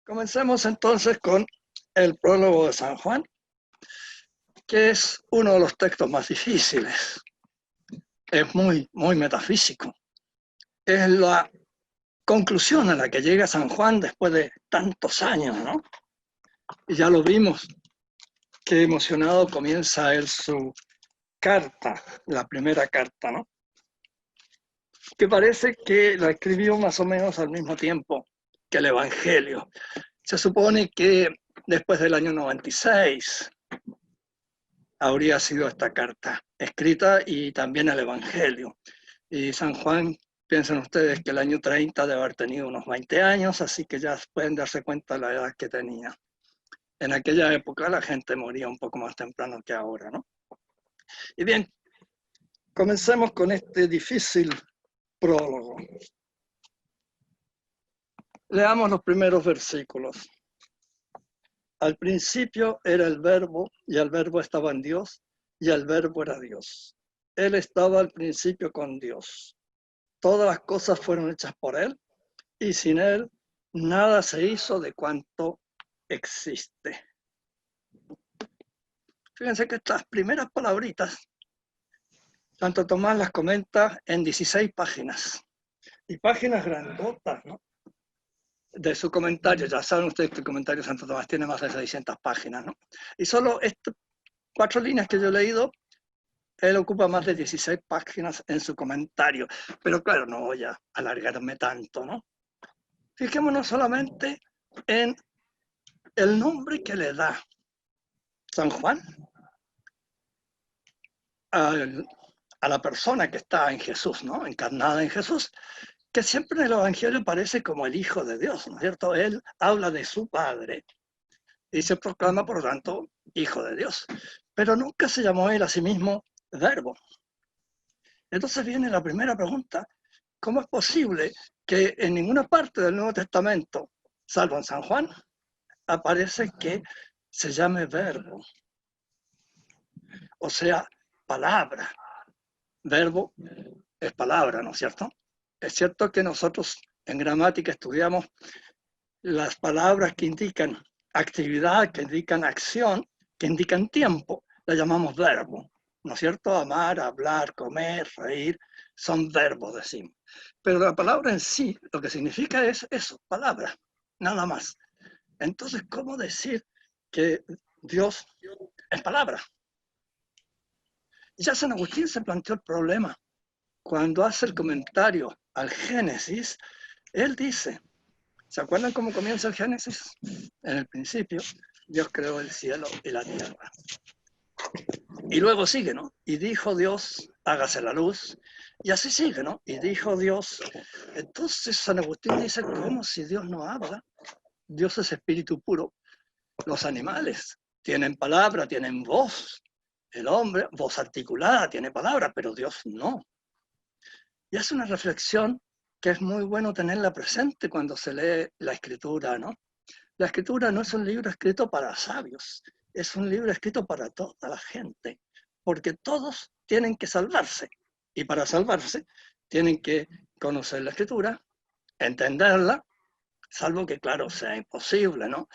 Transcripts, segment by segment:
Comencemos entonces con el prólogo de San Juan, que es uno de los textos más difíciles. Es muy metafísico. Es la conclusión a la que llega San Juan después de tantos años, ¿no? Y ya lo vimos, qué emocionado comienza él su carta, la primera carta, ¿no? Que parece que la escribió más o menos al mismo tiempo que el Evangelio. Se supone que después del año 96 habría sido esta carta escrita y también el Evangelio. Y San Juan, piensen ustedes que el año 30 debe haber tenido unos 20 años, así que ya pueden darse cuenta de la edad que tenía. En aquella época la gente moría un poco más temprano que ahora, ¿no? Y bien, comencemos con este difícil prólogo. Leamos los primeros versículos. Al principio era el Verbo, y el Verbo estaba en Dios, y el Verbo era Dios. Él estaba al principio con Dios. Todas las cosas fueron hechas por Él, y sin Él nada se hizo de cuanto existe. Fíjense que estas primeras palabritas, Santo Tomás las comenta en 16 páginas, y páginas grandotas, ¿no? De su comentario. Ya saben ustedes que el comentario de Santo Tomás tiene más de 600 páginas, ¿no? Y solo estas 4 líneas que yo he leído, él ocupa más de 16 páginas en su comentario. Pero claro, no voy a alargarme tanto, ¿no? Fijémonos solamente en el nombre que le da San Juan a la persona que está en Jesús, ¿no? Encarnada en Jesús, que siempre en el Evangelio aparece como el Hijo de Dios, ¿no es cierto? Él habla de su Padre y se proclama, por lo tanto, Hijo de Dios. Pero nunca se llamó él a sí mismo Verbo. Entonces viene la primera pregunta: ¿cómo es posible que en ninguna parte del Nuevo Testamento, salvo en San Juan, aparece que se llame Verbo? O sea, palabra. Verbo es palabra, ¿no es cierto? Es cierto que nosotros en gramática estudiamos las palabras que indican actividad, que indican acción, que indican tiempo, las llamamos verbo, ¿no es cierto? Amar, hablar, comer, reír, son verbos, decimos. Pero la palabra en sí, lo que significa es eso, palabra, nada más. Entonces, ¿cómo decir que Dios es palabra? Ya San Agustín se planteó el problema. Cuando hace el comentario al Génesis, él dice, ¿se acuerdan cómo comienza el Génesis? En el principio, Dios creó el cielo y la tierra. Y luego sigue, ¿no? Y dijo Dios, hágase la luz. Y así sigue, ¿no? Y dijo Dios. Entonces San Agustín dice, ¿cómo si Dios no habla? Dios es espíritu puro. Los animales tienen palabra, tienen voz. El hombre, voz articulada, tiene palabra, pero Dios no. Y es una reflexión que es muy bueno tenerla presente cuando se lee la Escritura, ¿no? La Escritura no es un libro escrito para sabios, es un libro escrito para toda la gente, porque todos tienen que salvarse. Y para salvarse tienen que conocer la Escritura, entenderla, salvo que, claro, sea imposible, ¿no?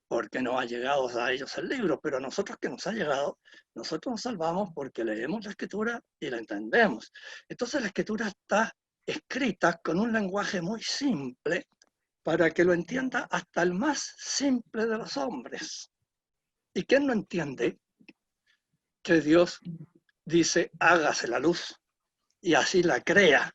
Porque no ha llegado a ellos el libro, pero a nosotros que nos ha llegado, nosotros nos salvamos porque leemos la Escritura y la entendemos. Entonces la Escritura está escrita con un lenguaje muy simple para que lo entienda hasta el más simple de los hombres. ¿Y quién no entiende que Dios dice, hágase la luz, y así la crea?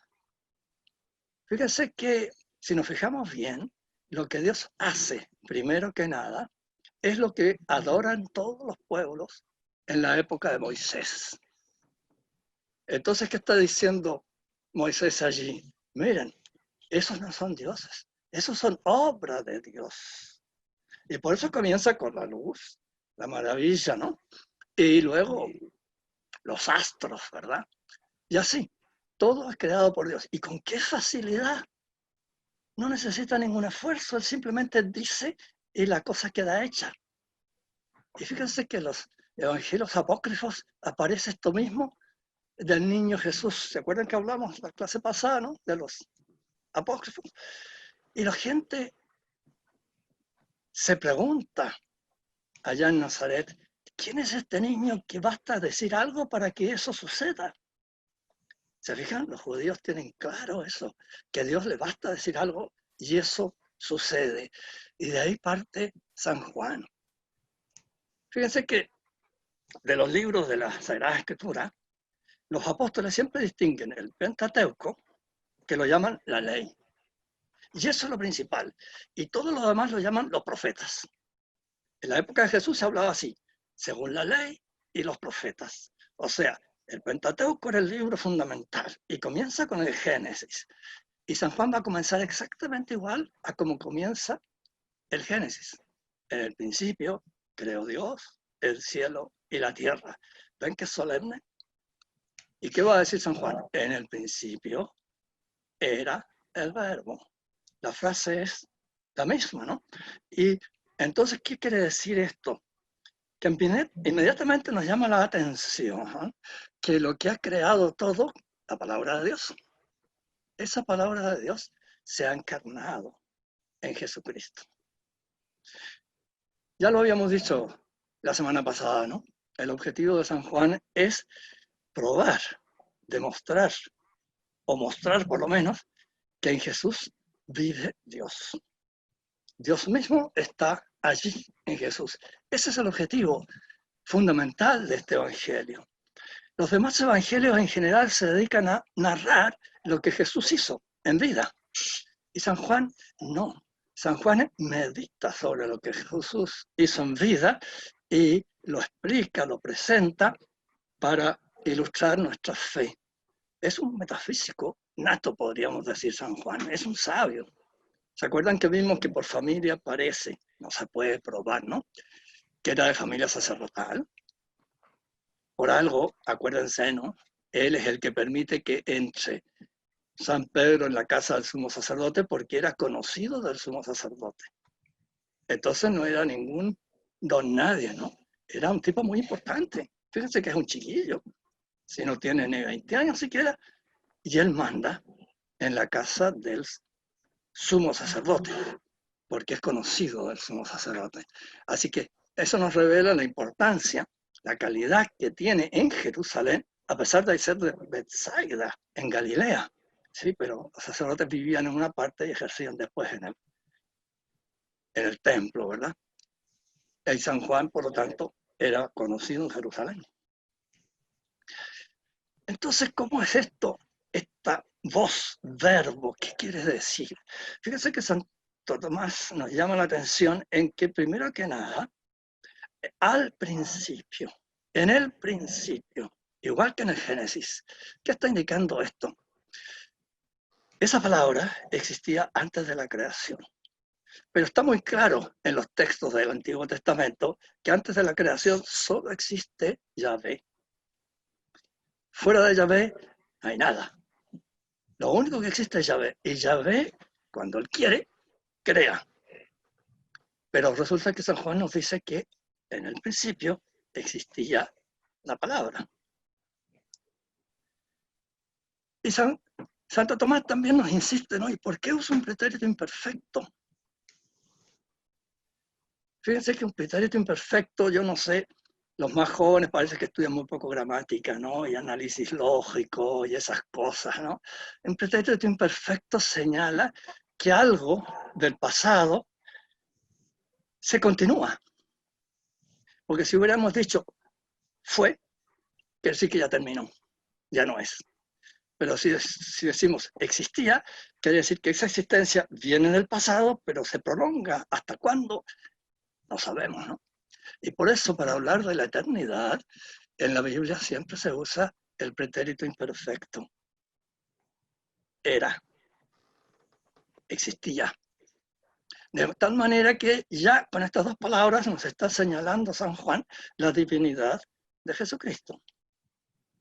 Fíjense que si nos fijamos bien, lo que Dios hace, primero que nada, es lo que adoran todos los pueblos en la época de Moisés. Entonces, ¿qué está diciendo Moisés allí? Miren, esos no son dioses, esos son obras de Dios. Y por eso comienza con la luz, la maravilla, ¿no? Y luego los astros, ¿verdad? Y así, todo es creado por Dios. ¿Y con qué facilidad? No necesita ningún esfuerzo, Él simplemente dice y la cosa queda hecha. Y fíjense que en los evangelios apócrifos aparece esto mismo del niño Jesús. ¿Se acuerdan que hablamos la clase pasada, ¿no? De los apócrifos. Y la gente se pregunta allá en Nazaret, ¿quién es este niño que basta decir algo para que eso suceda? ¿Se fijan? Los judíos tienen claro eso, que a Dios le basta decir algo y eso sucede. Y de ahí parte San Juan. Fíjense que de los libros de la Sagrada Escritura, los apóstoles siempre distinguen el Pentateuco, que lo llaman la ley. Y eso es lo principal. Y todo lo demás lo llaman los profetas. En la época de Jesús se hablaba así, según la ley y los profetas. O sea, el Pentateuco era el libro fundamental y comienza con el Génesis. Y San Juan va a comenzar exactamente igual a como comienza el Génesis. En el principio creó Dios, el cielo y la tierra. ¿Ven qué solemne? ¿Y qué va a decir San Juan? En el principio era el verbo. La frase es la misma, ¿no? Y entonces, ¿qué quiere decir esto? Que inmediatamente nos llama la atención, ¿eh? Que lo que ha creado todo, la palabra de Dios, esa palabra de Dios se ha encarnado en Jesucristo. Ya lo habíamos dicho la semana pasada, ¿no? El objetivo de San Juan es probar, demostrar, o mostrar por lo menos, que en Jesús vive Dios. Dios mismo está allí en Jesús. Ese es el objetivo fundamental de este evangelio. Los demás evangelios en general se dedican a narrar lo que Jesús hizo en vida. Y San Juan no. San Juan medita sobre lo que Jesús hizo en vida y lo explica, lo presenta para ilustrar nuestra fe. Es un metafísico nato, podríamos decir, San Juan. Es un sabio. ¿Se acuerdan que vimos que por familia parece? No se puede probar, ¿no? Que era de familia sacerdotal. Por algo, acuérdense, ¿no? Él es el que permite que entre San Pedro en la casa del sumo sacerdote porque era conocido del sumo sacerdote. Entonces no era ningún don nadie, ¿no? Era un tipo muy importante. Fíjense que es un chiquillo, si no tiene ni 20 años siquiera, y él manda en la casa del sumo sacerdote, porque es conocido del sumo sacerdote. Así que eso nos revela la importancia, la calidad que tiene en Jerusalén, a pesar de ser de Bethsaida, en Galilea. Sí, pero los sacerdotes vivían en una parte y ejercían después en el templo, ¿verdad? Y San Juan, por lo tanto, era conocido en Jerusalén. Entonces, ¿cómo es esto? Esta voz, verbo, ¿qué quiere decir? Fíjense que Santo Tomás nos llama la atención en que, primero que nada, al principio, en el principio, igual que en el Génesis, ¿qué está indicando esto? Esa palabra existía antes de la creación. Pero está muy claro en los textos del Antiguo Testamento que antes de la creación solo existe Yahvé. Fuera de Yahvé no hay nada. Lo único que existe es Yahvé. Y Yahvé, cuando Él quiere, crea. Pero resulta que San Juan nos dice que en el principio existía la palabra. Y Santo Tomás también nos insiste, ¿no? ¿Y por qué usa un pretérito imperfecto? Fíjense que un pretérito imperfecto, yo no sé, los más jóvenes parece que estudian muy poco gramática, ¿no? Y análisis lógico y esas cosas, ¿no? Un pretérito imperfecto señala que algo del pasado se continúa. Porque si hubiéramos dicho fue, quiere decir que ya terminó, ya no es. Pero si decimos existía, quiere decir que esa existencia viene del pasado, pero se prolonga. ¿Hasta cuándo? No sabemos, ¿no? Y por eso, para hablar de la eternidad, en la Biblia siempre se usa el pretérito imperfecto. Era, existía. De tal manera que ya con estas dos palabras nos está señalando San Juan la divinidad de Jesucristo.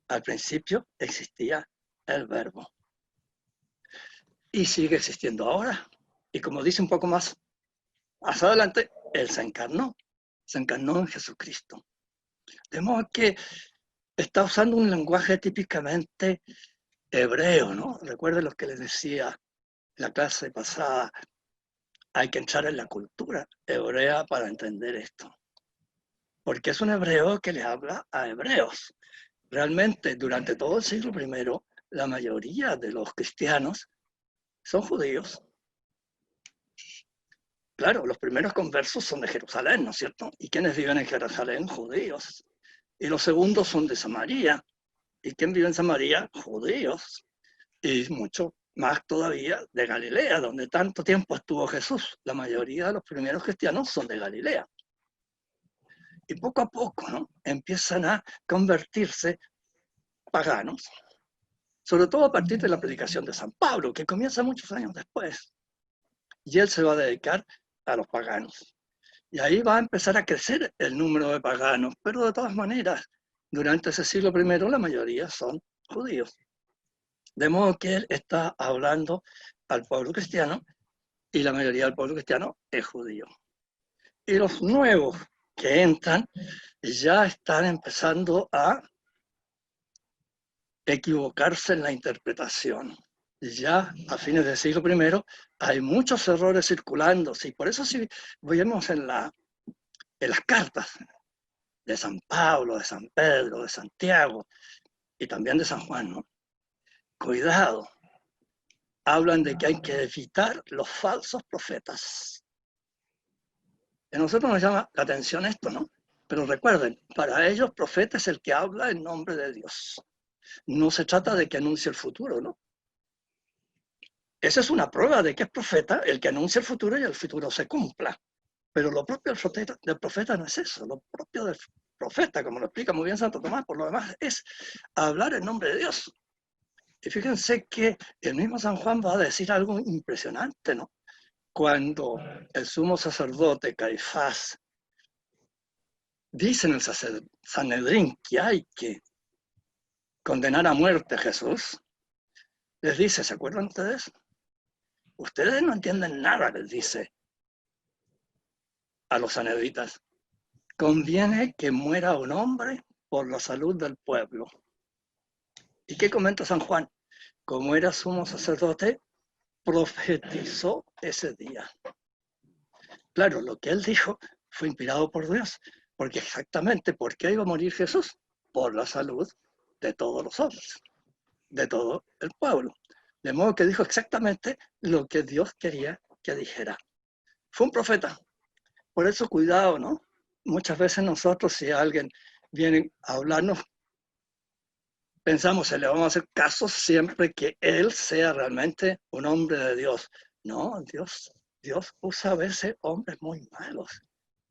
Al principio existía el verbo. Y sigue existiendo ahora. Y como dice un poco más adelante, Él se encarnó en Jesucristo. De modo que está usando un lenguaje típicamente hebreo, ¿no? Recuerden lo que les decía en la clase pasada. hay que entrar en la cultura hebrea para entender esto. Porque es un hebreo que le habla a hebreos. Realmente, durante todo el siglo I, la mayoría de los cristianos son judíos. Claro, los primeros conversos son de Jerusalén, ¿no es cierto? ¿Y quiénes viven en Jerusalén? Judíos. Y los segundos son de Samaria. ¿Y quién vive en Samaria? Judíos. Y mucho más todavía de Galilea, donde tanto tiempo estuvo Jesús. La mayoría de los primeros cristianos son de Galilea. Y poco a poco, ¿no?, empiezan a convertirse paganos, sobre todo a partir de la predicación de San Pablo, que comienza muchos años después. Y él se va a dedicar a los paganos. Y ahí va a empezar a crecer el número de paganos, pero de todas maneras, durante ese siglo I la mayoría son judíos. De modo que él está hablando al pueblo cristiano y la mayoría del pueblo cristiano es judío. Y los nuevos que entran ya están empezando a equivocarse en la interpretación. Ya a fines del siglo I hay muchos errores circulando. Sí, por eso si vemos en las cartas de San Pablo, de San Pedro, de Santiago y también de San Juan, ¿no?, cuidado, hablan de que hay que evitar los falsos profetas. A nosotros nos llama la atención esto, ¿no? Pero recuerden, para ellos profeta es el que habla en nombre de Dios. No se trata de que anuncie el futuro, ¿no? Esa es una prueba de que es profeta el que anuncia el futuro y el futuro se cumpla. Pero lo propio del profeta no es eso. Lo propio del profeta, como lo explica muy bien Santo Tomás, por lo demás, es hablar en nombre de Dios. Y fíjense que el mismo San Juan va a decir algo impresionante, ¿no? Cuando el sumo sacerdote Caifás dice en el Sanedrín que hay que condenar a muerte a Jesús, les dice, ¿se acuerdan ustedes? Ustedes no entienden nada, les dice a los sanedritas. Conviene que muera un hombre por la salud del pueblo. ¿Y qué comenta San Juan? Como era sumo sacerdote, profetizó ese día. Claro, lo que él dijo fue inspirado por Dios, porque exactamente, ¿por qué iba a morir Jesús? Por la salud de todos los hombres, de todo el pueblo. De modo que dijo exactamente lo que Dios quería que dijera. Fue un profeta. Por eso cuidado, ¿no? Muchas veces nosotros, si alguien viene a hablarnos, pensamos, le vamos a hacer caso siempre que él sea realmente un hombre de Dios. No, Dios usa a veces hombres muy malos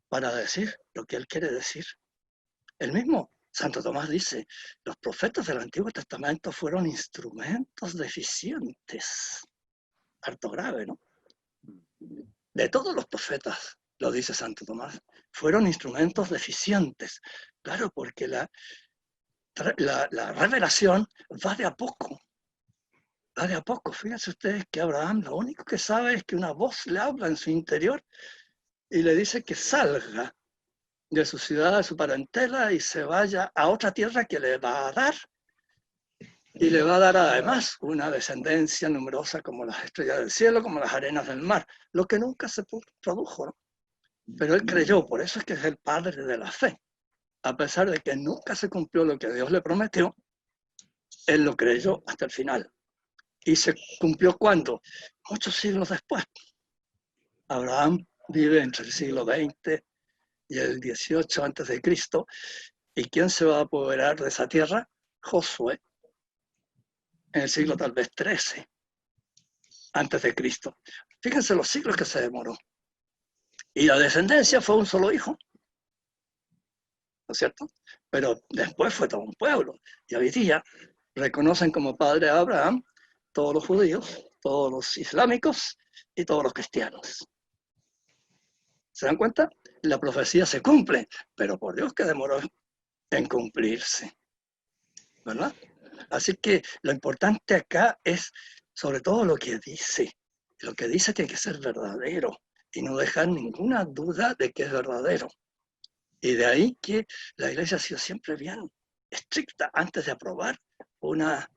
para decir lo que él quiere decir. El mismo Santo Tomás dice, los profetas del Antiguo Testamento fueron instrumentos deficientes. Harto grave, ¿no? De todos los profetas, lo dice Santo Tomás, fueron instrumentos deficientes. Claro, porque la revelación va de a poco. Va de a poco. Fíjense ustedes que Abraham lo único que sabe es que una voz le habla en su interior y le dice que salga de su ciudad, de su parentela y se vaya a otra tierra que le va a dar. Y le va a dar además una descendencia numerosa como las estrellas del cielo, como las arenas del mar, lo que nunca se produjo, ¿no? Pero él creyó, por eso es que es el padre de la fe. A pesar de que nunca se cumplió lo que Dios le prometió, él lo creyó hasta el final. ¿Y se cumplió cuándo? Muchos siglos después. Abraham vive entre el siglo XX y el 18 antes de Cristo. ¿Y quién se va a apoderar de esa tierra? Josué, en el siglo tal vez 13 antes de Cristo. Fíjense los siglos que se demoró. Y la descendencia fue un solo hijo, ¿no es cierto? Pero después fue todo un pueblo. Y hoy día reconocen como padre a Abraham todos los judíos, todos los islámicos y todos los cristianos. ¿Se dan cuenta? La profecía se cumple, pero por Dios que demoró en cumplirse, ¿verdad? Así que lo importante acá es sobre todo lo que dice. Lo que dice tiene que ser verdadero y no dejar ninguna duda de que es verdadero. Y de ahí que la Iglesia ha sido siempre bien estricta antes de aprobar una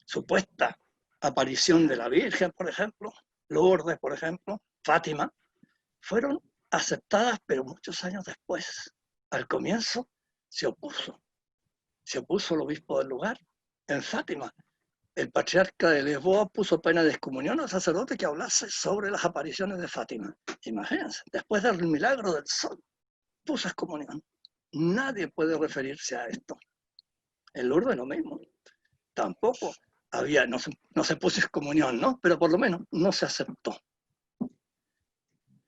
supuesta aparición de la Virgen, por ejemplo, Lourdes, por ejemplo, Fátima, fueron aceptadas, pero muchos años después. Al comienzo se opuso el obispo del lugar. En Fátima, el patriarca de Lisboa puso pena de excomunión al sacerdote que hablase sobre las apariciones de Fátima. Imagínense, después del milagro del sol, puso excomunión. Nadie puede referirse a esto. En Lourdes lo mismo. Tampoco había, no se puso excomunión, ¿no? Pero por lo menos no se aceptó.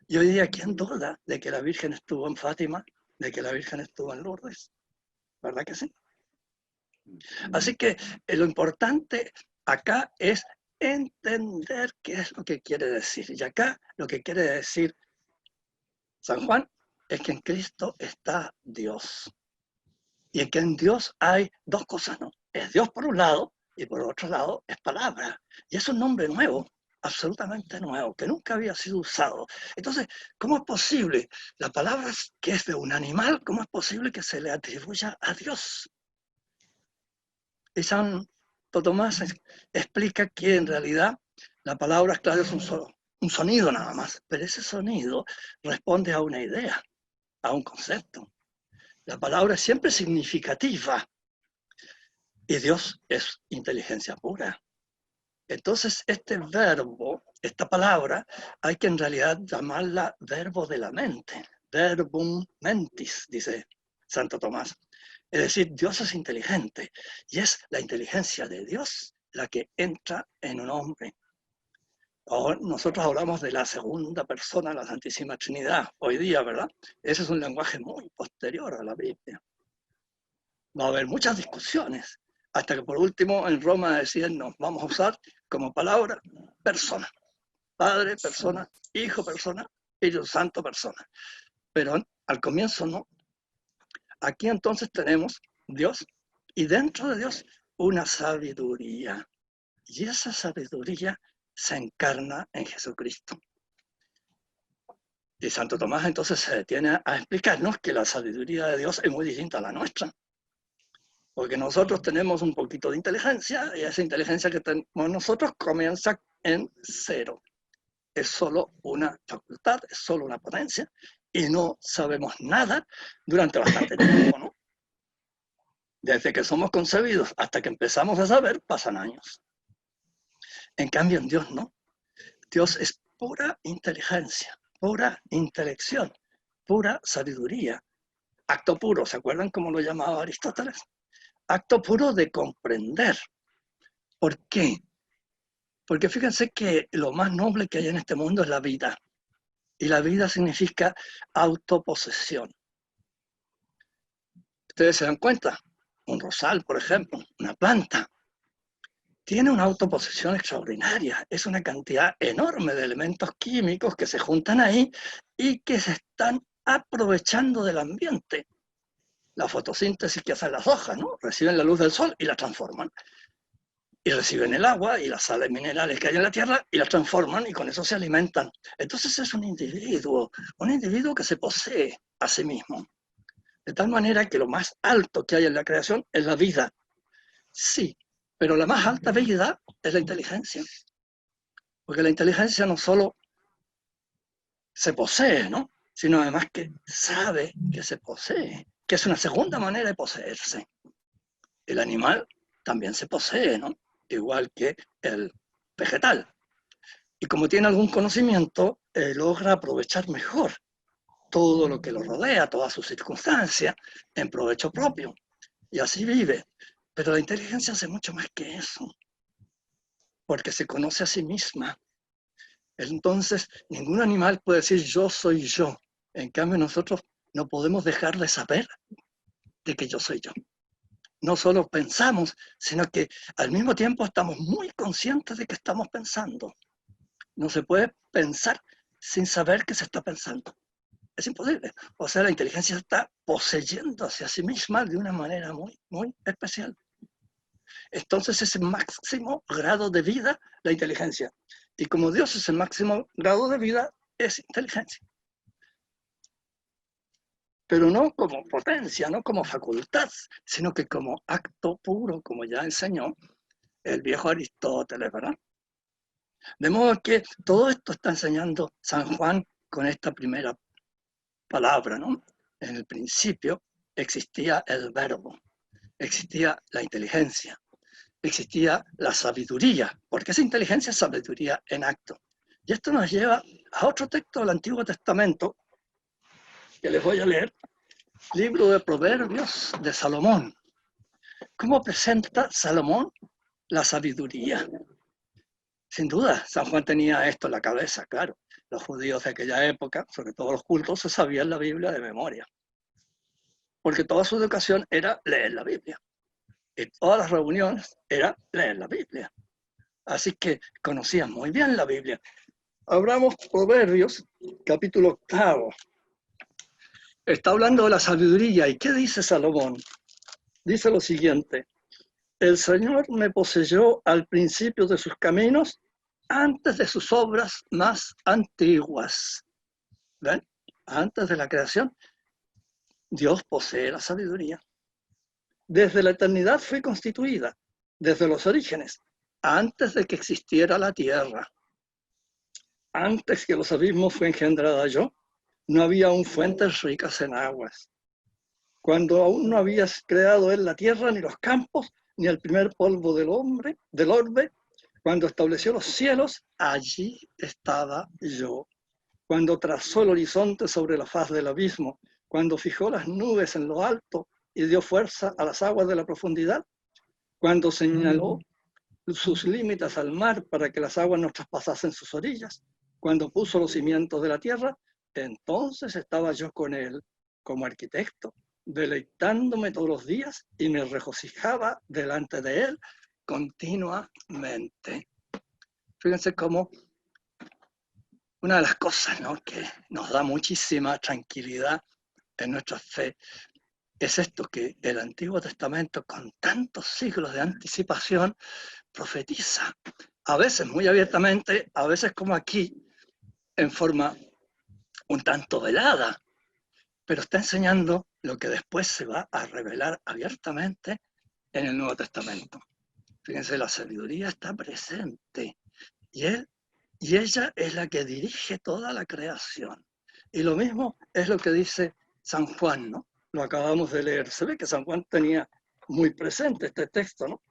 Y hoy día, ¿quién duda de que la Virgen estuvo en Fátima, de que la Virgen estuvo en Lourdes? ¿Verdad que sí? Así que lo importante acá es entender qué es lo que quiere decir. Y acá lo que quiere decir San Juan es que en Cristo está Dios. Y que en Dios hay dos cosas, ¿no? Es Dios por un lado y por otro lado es palabra. Y es un nombre nuevo, absolutamente nuevo, que nunca había sido usado. Entonces, ¿cómo es posible? La palabra que es de un animal, ¿cómo es posible que se le atribuya a Dios? Y Santo Tomás explica que en realidad la palabra, claro, es un sonido nada más, pero ese sonido responde a una idea, a un concepto. La palabra es siempre significativa y Dios es inteligencia pura. Entonces, este verbo, esta palabra, hay que en realidad llamarla verbo de la mente, verbum mentis, dice Santo Tomás. Es decir, Dios es inteligente y es la inteligencia de Dios la que entra en un hombre. Ahora nosotros hablamos de la segunda persona, la Santísima Trinidad, hoy día, ¿verdad? Ese es un lenguaje muy posterior a la Biblia. Va a haber muchas discusiones, hasta que por último en Roma decían, no, vamos a usar como palabra persona. Padre, persona, Hijo, persona, Espíritu Santo, persona. Pero al comienzo no. Aquí entonces tenemos Dios y dentro de Dios una sabiduría. Y esa sabiduría se encarna en Jesucristo. Y Santo Tomás entonces se detiene a explicarnos que la sabiduría de Dios es muy distinta a la nuestra. Porque nosotros tenemos un poquito de inteligencia y esa inteligencia que tenemos nosotros comienza en cero. Es solo una facultad, es solo una potencia y no sabemos nada durante bastante tiempo, ¿no? Desde que somos concebidos hasta que empezamos a saber pasan años. En cambio en Dios no. Dios es pura inteligencia, pura intelección, pura sabiduría. Acto puro, ¿se acuerdan cómo lo llamaba Aristóteles? Acto puro de comprender. ¿Por qué? Porque fíjense que lo más noble que hay en este mundo es la vida. Y la vida significa autoposesión. Ustedes se dan cuenta, un rosal, por ejemplo, una planta, tiene una autoposesión extraordinaria. Es una cantidad enorme de elementos químicos que se juntan ahí y que se están aprovechando del ambiente. La fotosíntesis que hacen las hojas, ¿no? Reciben la luz del sol y la transforman. Y reciben el agua y las sales minerales que hay en la tierra y las transforman y con eso se alimentan. Entonces es un individuo que se posee a sí mismo. De tal manera que lo más alto que hay en la creación es la vida. Sí, pero la más alta vida es la inteligencia. Porque la inteligencia no solo se posee, ¿no? Sino además que sabe que se posee, que es una segunda manera de poseerse. El animal también se posee, ¿no? Igual que el vegetal. Y como tiene algún conocimiento, logra aprovechar mejor todo lo que lo rodea, todas sus circunstancias, en provecho propio. Y así vive. Pero la inteligencia hace mucho más que eso, porque se conoce a sí misma. Entonces, ningún animal puede decir yo soy yo. En cambio, nosotros no podemos dejar de saber de que yo soy yo. No solo pensamos, sino que al mismo tiempo estamos muy conscientes de que estamos pensando. No se puede pensar sin saber que se está pensando. Es imposible. O sea, la inteligencia está poseyéndose a sí misma de una manera muy, muy especial. Entonces es el máximo grado de vida la inteligencia. Y como Dios es el máximo grado de vida, es inteligencia. Pero no como potencia, no como facultad, sino que como acto puro, como ya enseñó el viejo Aristóteles, ¿verdad? De modo que todo esto está enseñando San Juan con esta primera palabra, ¿no? En el principio existía el verbo, existía la inteligencia, existía la sabiduría, porque esa inteligencia es sabiduría en acto. Y esto nos lleva a otro texto del Antiguo Testamento, que les voy a leer, libro de Proverbios de Salomón. ¿Cómo presenta Salomón la sabiduría? Sin duda, San Juan tenía esto en la cabeza, claro. Los judíos de aquella época, sobre todo los cultos, se sabían la Biblia de memoria, porque toda su educación era leer la Biblia. Y todas las reuniones era leer la Biblia. Así que conocían muy bien la Biblia. Abramos Proverbios, capítulo 8. Está hablando de la sabiduría. ¿Y qué dice Salomón? Dice lo siguiente: el Señor me poseyó al principio de sus caminos, antes de sus obras más antiguas. ¿Ven? Antes de la creación, Dios posee la sabiduría. Desde la eternidad fue constituida, desde los orígenes, antes de que existiera la tierra. Antes que los abismos fue engendrada yo, no había aún fuentes ricas en aguas. Cuando aún no habías creado él la tierra, ni los campos, ni el primer polvo del orbe, cuando estableció los cielos, allí estaba yo. Cuando trazó el horizonte sobre la faz del abismo, cuando fijó las nubes en lo alto y dio fuerza a las aguas de la profundidad, cuando señaló sus límites al mar para que las aguas no traspasasen sus orillas, cuando puso los cimientos de la tierra, entonces estaba yo con él como arquitecto, deleitándome todos los días y me regocijaba delante de él continuamente. Fíjense cómo una de las cosas, ¿no?, que nos da muchísima tranquilidad en nuestra fe es esto, que el Antiguo Testamento, con tantos siglos de anticipación, profetiza, a veces muy abiertamente, a veces como aquí, en forma un tanto velada, pero está enseñando lo que después se va a revelar abiertamente en el Nuevo Testamento. Fíjense, la sabiduría está presente y ella es la que dirige toda la creación. Y lo mismo es lo que dice San Juan, ¿no? Lo acabamos de leer. Se ve que San Juan tenía muy presente este texto, ¿no?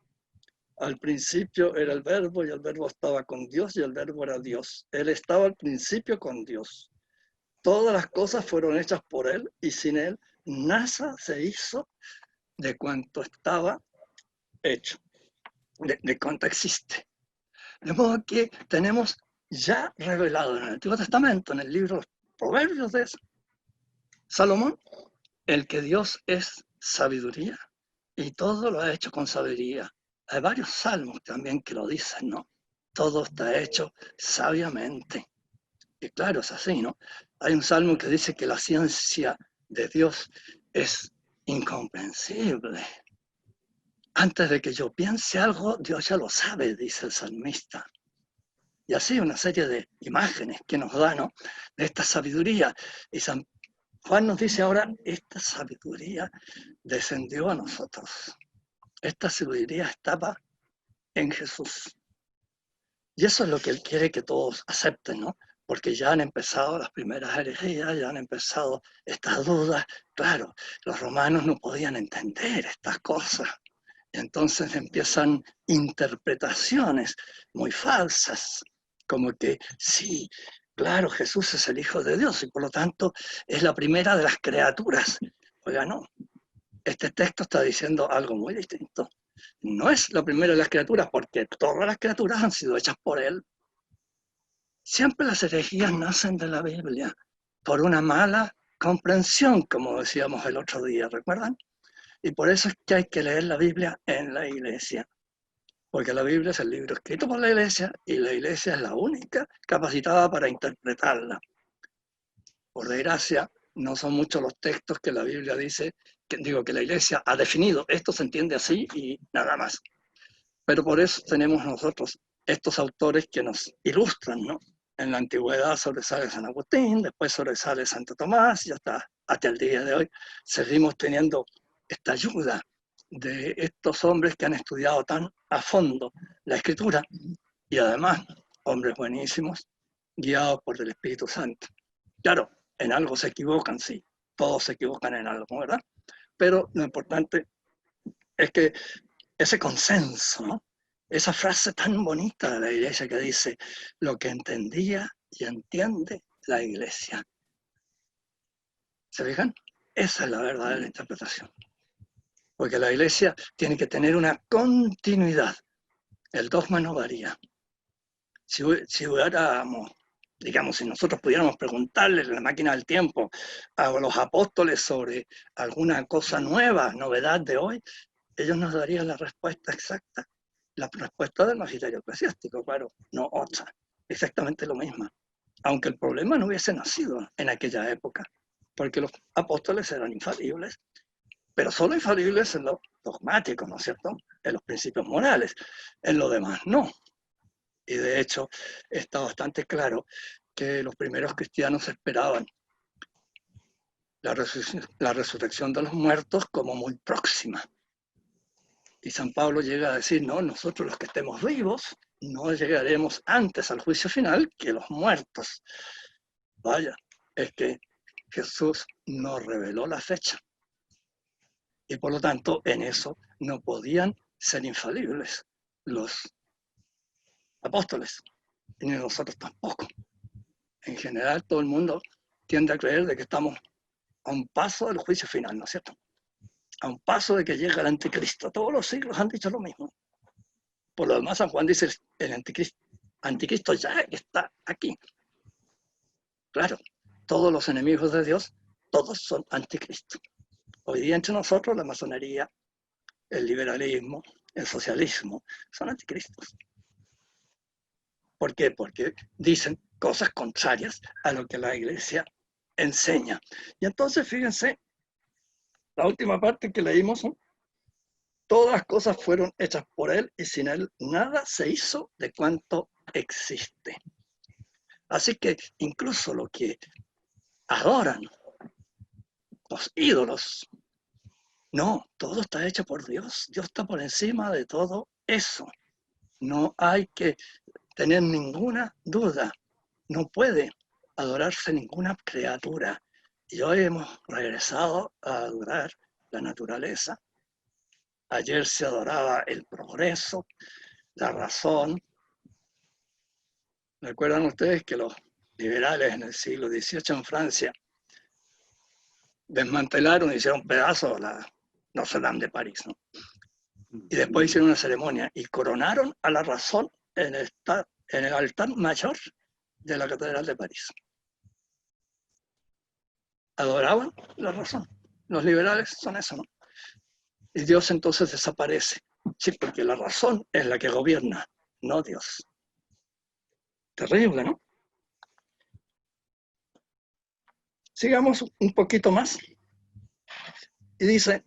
Al principio era el verbo y el verbo estaba con Dios y el verbo era Dios. Él estaba al principio con Dios. Todas las cosas fueron hechas por él y sin él nada se hizo de cuanto estaba hecho, de cuanto existe. De modo que tenemos ya revelado en el Antiguo Testamento, en el libro Proverbios de Salomón, el que Dios es sabiduría y todo lo ha hecho con sabiduría. Hay varios salmos también que lo dicen, ¿no? Todo está hecho sabiamente. Y claro, es así, ¿no? Hay un salmo que dice que la ciencia de Dios es incomprensible. Antes de que yo piense algo, Dios ya lo sabe, dice el salmista. Y así una serie de imágenes que nos da, ¿no?, de esta sabiduría. Y San Juan nos dice ahora, esta sabiduría descendió a nosotros. Esta sabiduría estaba en Jesús. Y eso es lo que él quiere que todos acepten, ¿no? Porque ya han empezado las primeras herejías, ya han empezado estas dudas. Claro, los romanos no podían entender estas cosas. Y entonces empiezan interpretaciones muy falsas, como que sí, claro, Jesús es el Hijo de Dios y por lo tanto es la primera de las criaturas. Oiga, no, este texto está diciendo algo muy distinto. No es la primera de las criaturas, porque todas las criaturas han sido hechas por él. Siempre las herejías nacen de la Biblia, por una mala comprensión, como decíamos el otro día, ¿recuerdan? Y por eso es que hay que leer la Biblia en la iglesia, porque la Biblia es el libro escrito por la iglesia y la iglesia es la única capacitada para interpretarla. Por desgracia, no son muchos los textos que la Biblia dice, que la iglesia ha definido, esto se entiende así y nada más. Pero por eso tenemos nosotros estos autores que nos ilustran, ¿no? En la antigüedad sobresale San Agustín, después sobresale Santo Tomás y hasta el día de hoy seguimos teniendo esta ayuda de estos hombres que han estudiado tan a fondo la Escritura y además hombres buenísimos guiados por el Espíritu Santo. Claro, en algo se equivocan, sí, todos se equivocan en algo, ¿verdad? Pero lo importante es que ese consenso, ¿no? Esa frase tan bonita de la iglesia que dice, lo que entendía y entiende la iglesia. ¿Se fijan? Esa es la verdadera interpretación. Porque la iglesia tiene que tener una continuidad. El dogma no varía. Si hubiéramos, digamos, si nosotros pudiéramos preguntarle en la máquina del tiempo a los apóstoles sobre alguna cosa nueva, novedad de hoy, ellos nos darían la respuesta exacta, la respuesta del magisterio eclesiástico, claro, no otra, exactamente lo mismo. Aunque el problema no hubiese nacido en aquella época, porque los apóstoles eran infalibles, pero solo infalibles en lo dogmático, ¿no es cierto? En los principios morales, en lo demás no. Y de hecho está bastante claro que los primeros cristianos esperaban la resurrección de los muertos como muy próxima. Y San Pablo llega a decir, no, nosotros los que estemos vivos no llegaremos antes al juicio final que los muertos. Vaya, es que Jesús nos reveló la fecha. Y por lo tanto, en eso no podían ser infalibles los apóstoles, ni nosotros tampoco. En general, todo el mundo tiende a creer de que estamos a un paso del juicio final, ¿no es cierto? A un paso de que llega el anticristo. Todos los siglos han dicho lo mismo. Por lo demás, San Juan dice, el anticristo ya está aquí. Claro, todos los enemigos de Dios, todos son anticristo. Hoy día entre nosotros la masonería, el liberalismo, el socialismo, son anticristos. ¿Por qué? Porque dicen cosas contrarias a lo que la iglesia enseña. Y entonces, fíjense, la última parte que leímos, ¿no? Todas las cosas fueron hechas por él y sin él nada se hizo de cuanto existe. Así que incluso lo que adoran los ídolos, no, todo está hecho por Dios. Dios está por encima de todo eso. No hay que tener ninguna duda. No puede adorarse ninguna criatura. Y hoy hemos regresado a adorar la naturaleza. Ayer se adoraba el progreso, la razón. ¿Recuerdan ustedes que los liberales en el siglo XVIII en Francia desmantelaron, hicieron pedazos la Notre Dame de París, ¿no? Y después hicieron una ceremonia y coronaron a la razón en el altar mayor de la Catedral de París. Adoraban la razón. Los liberales son eso, ¿no? Y Dios entonces desaparece. Sí, porque la razón es la que gobierna, no Dios. Terrible, ¿no? Sigamos un poquito más. Y dice,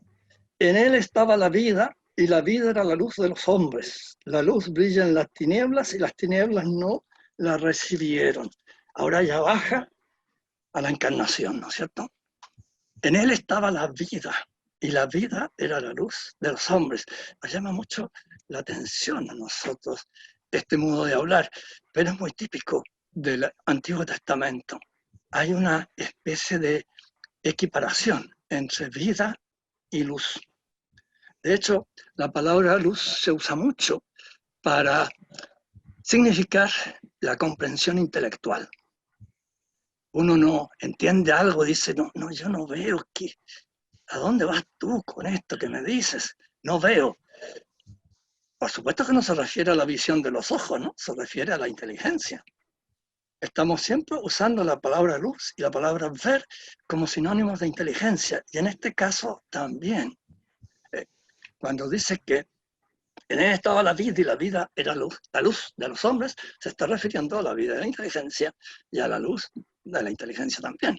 en él estaba la vida, y la vida era la luz de los hombres. La luz brilla en las tinieblas, y las tinieblas no la recibieron. Ahora ya baja a la encarnación, ¿no es cierto? En él estaba la vida, y la vida era la luz de los hombres. Nos llama mucho la atención a nosotros este modo de hablar, pero es muy típico del Antiguo Testamento. Hay una especie de equiparación entre vida y luz. De hecho, la palabra luz se usa mucho para significar la comprensión intelectual. Uno no entiende algo, dice, no, yo no veo ¿a dónde vas tú con esto que me dices? No veo. Por supuesto que no se refiere a la visión de los ojos, ¿no? Se refiere a la inteligencia. Estamos siempre usando la palabra luz y la palabra ver como sinónimos de inteligencia. Y en este caso también. Cuando dice que en él estaba la vida y la vida era luz, la luz de los hombres, se está refiriendo a la vida de la inteligencia y a la luz de la inteligencia también.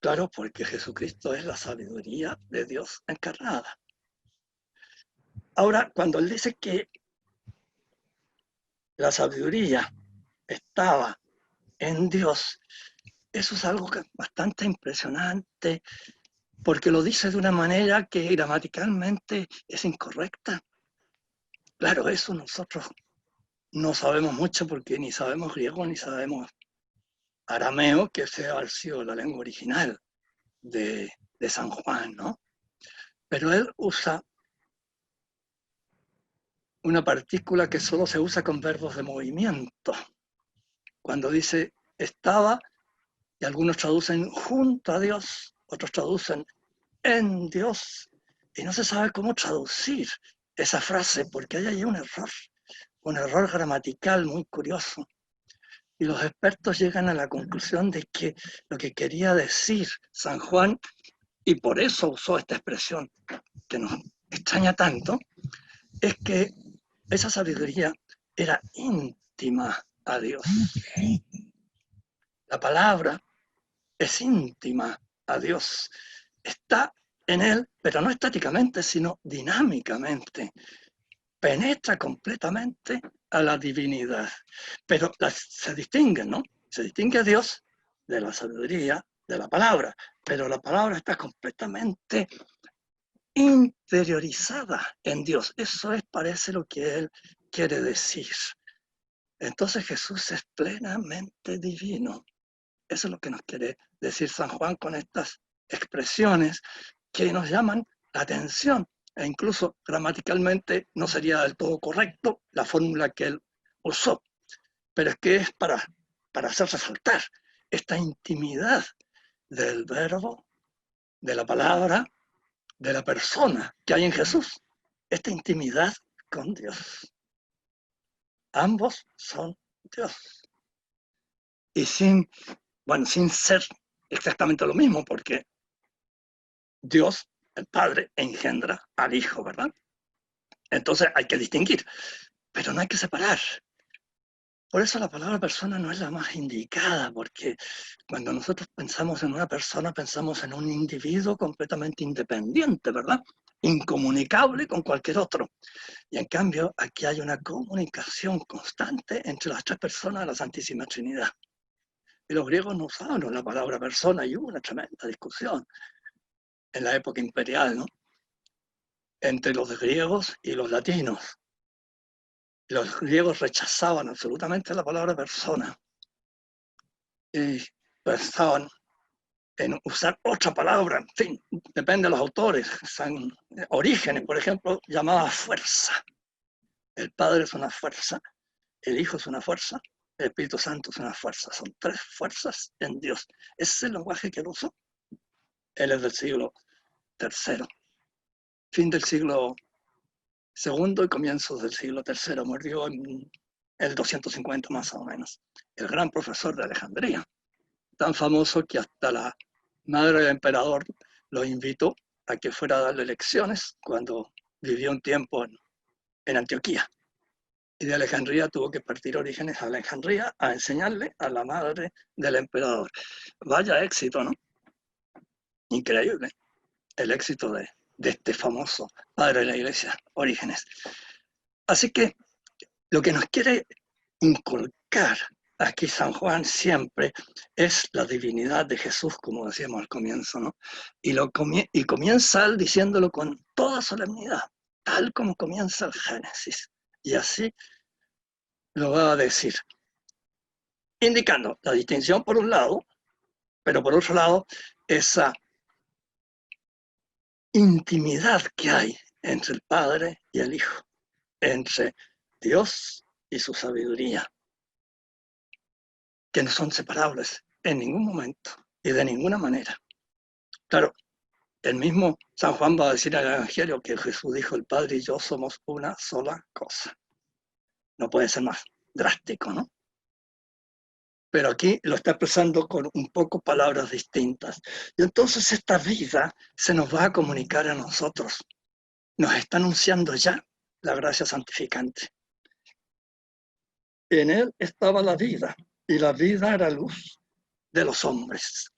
Claro, porque Jesucristo es la sabiduría de Dios encarnada. Ahora, cuando él dice que la sabiduría estaba en Dios, eso es algo bastante impresionante, porque lo dice de una manera que gramaticalmente es incorrecta. Claro, eso nosotros no sabemos mucho porque ni sabemos griego ni sabemos arameo, que sea ha sido la lengua original de San Juan, ¿no? Pero él usa una partícula que solo se usa con verbos de movimiento. Cuando dice estaba, y algunos traducen junto a Dios, otros traducen en Dios, y no se sabe cómo traducir esa frase porque hay ahí un error gramatical muy curioso. Y los expertos llegan a la conclusión de que lo que quería decir San Juan, y por eso usó esta expresión que nos extraña tanto, es que esa sabiduría era íntima a Dios. La palabra es íntima a Dios. Está en Él, pero no estáticamente, sino dinámicamente. Penetra completamente a la divinidad. Pero se distinguen, ¿no? Se distingue a Dios de la sabiduría, de la palabra, pero la palabra está completamente interiorizada en Dios. Eso parece lo que Él quiere decir. Entonces Jesús es plenamente divino. Eso es lo que nos quiere decir San Juan con estas expresiones que nos llaman la atención. E incluso gramaticalmente no sería del todo correcto la fórmula que él usó. Pero es que es para hacer resaltar esta intimidad del verbo, de la palabra, de la persona que hay en Jesús. Esta intimidad con Dios. Ambos son Dios. Y sin ser exactamente lo mismo, porque Dios, el Padre, engendra al Hijo, ¿verdad? Entonces hay que distinguir, pero no hay que separar. Por eso la palabra persona no es la más indicada, porque cuando nosotros pensamos en una persona, pensamos en un individuo completamente independiente, ¿verdad? Incomunicable con cualquier otro. Y en cambio, aquí hay una comunicación constante entre las tres personas de la Santísima Trinidad. Y los griegos no usaban la palabra persona y hubo una tremenda discusión en la época imperial, ¿no? Entre los griegos y los latinos. Los griegos rechazaban absolutamente la palabra persona y pensaban en usar otra palabra, en fin, depende de los autores. San Orígenes, por ejemplo, llamaba fuerza. El Padre es una fuerza, el Hijo es una fuerza, el Espíritu Santo es una fuerza. Son tres fuerzas en Dios. Ese es el lenguaje que él usó. Él es del siglo III, fin del siglo II y comienzos del siglo III. Murió en el 250 más o menos. El gran profesor de Alejandría, tan famoso que hasta la madre del emperador lo invitó a que fuera a darle lecciones cuando vivió un tiempo en Antioquía. Y de Alejandría tuvo que partir Orígenes a Alejandría a enseñarle a la madre del emperador. Vaya éxito, ¿no? Increíble el éxito de este famoso padre de la iglesia, Orígenes. Así que lo que nos quiere inculcar aquí San Juan siempre es la divinidad de Jesús, como decíamos al comienzo, ¿no? Y comienza él diciéndolo con toda solemnidad, tal como comienza el Génesis. Y así lo va a decir, indicando la distinción por un lado, pero por otro lado, esa intimidad que hay entre el Padre y el Hijo, entre Dios y su sabiduría, que no son separables en ningún momento y de ninguna manera. Claro, el mismo San Juan va a decir en el Evangelio que Jesús dijo, el Padre y yo somos una sola cosa. No puede ser más drástico, ¿no? Pero aquí lo está expresando con un poco palabras distintas. Y entonces esta vida se nos va a comunicar a nosotros. Nos está anunciando ya la gracia santificante. En él estaba la vida, y la vida era luz de los hombres.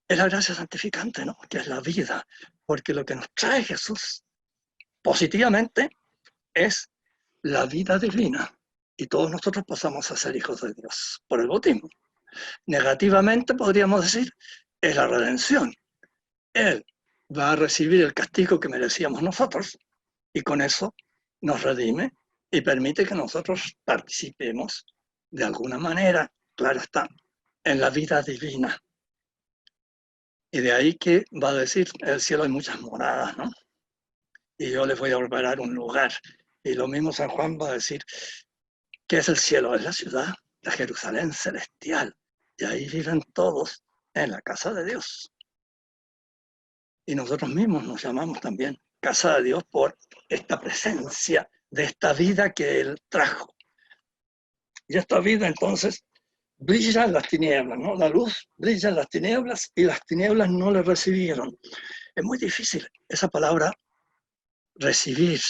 Es la gracia santificante, ¿no? Que es la vida, porque lo que nos trae Jesús positivamente es la vida divina, y todos nosotros pasamos a ser hijos de Dios por el bautismo. Negativamente podríamos decir, es la redención. Él va a recibir el castigo que merecíamos nosotros, y con eso nos redime y permite que nosotros participemos de alguna manera, claro está, en la vida divina. Y de ahí que va a decir, en el cielo hay muchas moradas, ¿no? Y yo les voy a preparar un lugar. Y lo mismo San Juan va a decir, ¿qué es el cielo? Es la ciudad, la Jerusalén celestial. Y ahí viven todos en la casa de Dios. Y nosotros mismos nos llamamos también casa de Dios por esta presencia de esta vida que Él trajo. Y esta vida entonces brilla en las tinieblas, ¿no? La luz brilla en las tinieblas y las tinieblas no le recibieron. Es muy difícil esa palabra recibir.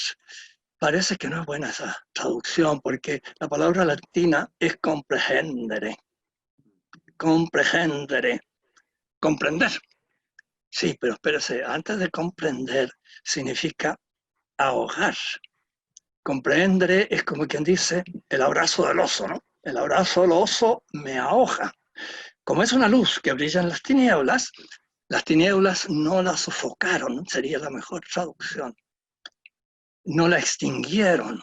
Parece que no es buena esa traducción porque la palabra latina es comprehendere. Comprehendere. Comprender. Sí, pero espérese, antes de comprender significa ahogar. Comprender es como quien dice el abrazo del oso, ¿no? El abrazo del oso me ahoga. Como es una luz que brilla en las tinieblas no la sofocaron, sería la mejor traducción. No la extinguieron.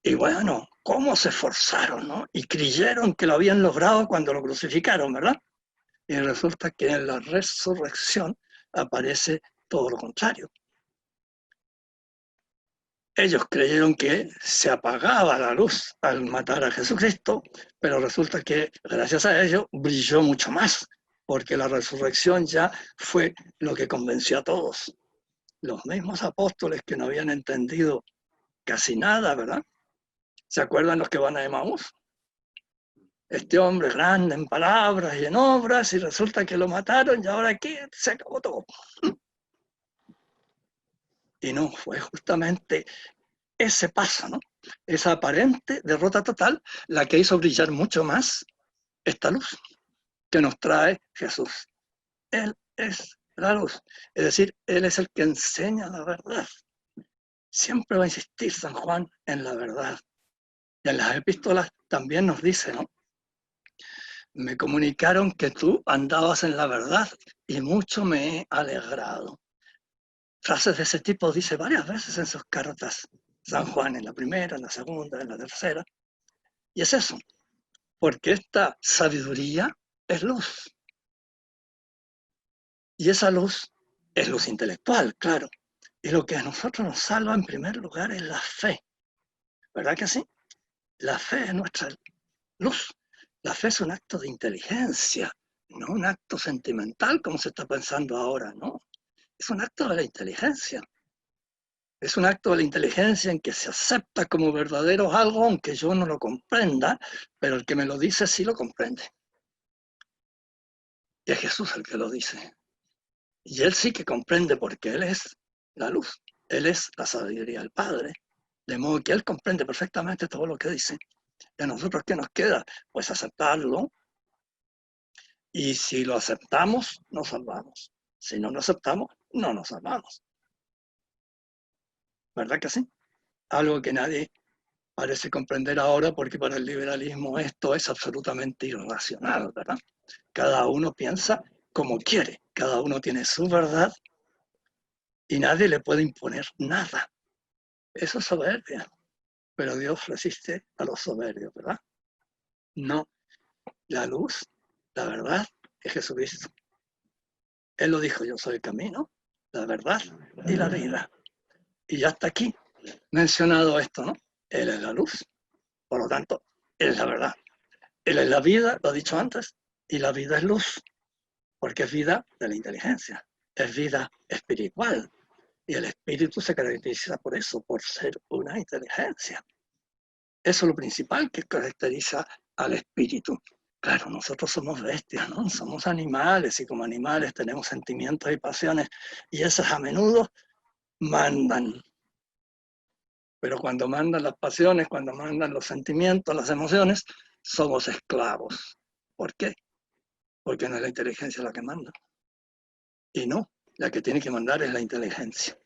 Y bueno, ¿cómo se esforzaron, no? Y creyeron que lo habían logrado cuando lo crucificaron, ¿verdad? Y resulta que en la resurrección aparece todo lo contrario. Ellos creyeron que se apagaba la luz al matar a Jesucristo, pero resulta que gracias a ello brilló mucho más, porque la resurrección ya fue lo que convenció a todos. Los mismos apóstoles que no habían entendido casi nada, ¿verdad? ¿Se acuerdan los que van a Emaús? Este hombre grande en palabras y en obras, y resulta que lo mataron y ahora aquí se acabó todo. Y no, fue justamente ese paso, ¿no? Esa aparente derrota total, la que hizo brillar mucho más esta luz que nos trae Jesús. Él es la luz, es decir, Él es el que enseña la verdad. Siempre va a insistir San Juan en la verdad. Y en las epístolas también nos dice, ¿no? Me comunicaron que tú andabas en la verdad y mucho me he alegrado. Frases de ese tipo dice varias veces en sus cartas. San Juan en la primera, en la segunda, en la tercera. Y es eso, porque esta sabiduría es luz. Y esa luz es luz intelectual, claro. Y lo que a nosotros nos salva en primer lugar es la fe. ¿Verdad que sí? La fe es nuestra luz. La fe es un acto de inteligencia, no un acto sentimental como se está pensando ahora, ¿no? Es un acto de la inteligencia. Es un acto de la inteligencia en que se acepta como verdadero algo, aunque yo no lo comprenda, pero el que me lo dice sí lo comprende. Y es Jesús el que lo dice. Y él sí que comprende porque él es la luz. Él es la sabiduría del Padre. De modo que él comprende perfectamente todo lo que dice. ¿Y a nosotros qué nos queda? Pues aceptarlo. Y si lo aceptamos, nos salvamos. Si no lo aceptamos, no nos salvamos. ¿Verdad que sí? Algo que nadie parece comprender ahora porque para el liberalismo esto es absolutamente irracional, ¿verdad? Cada uno piensa como quiere, cada uno tiene su verdad y nadie le puede imponer nada. Eso es soberbia, pero Dios resiste a los soberbios, ¿verdad? No, la luz, la verdad es Jesucristo. Él lo dijo, yo soy el camino, la verdad y la vida. Y ya está aquí mencionado esto, ¿no? Él es la luz, por lo tanto, Él es la verdad. Él es la vida, lo he dicho antes, y la vida es luz, porque es vida de la inteligencia, es vida espiritual. Y el espíritu se caracteriza por eso, por ser una inteligencia. Eso es lo principal que caracteriza al espíritu. Claro, nosotros somos bestias, ¿no? Somos animales y como animales tenemos sentimientos y pasiones y esas a menudo mandan. Pero cuando mandan las pasiones, cuando mandan los sentimientos, las emociones, somos esclavos. ¿Por qué? Porque no es la inteligencia la que manda. Y no, la que tiene que mandar es la inteligencia.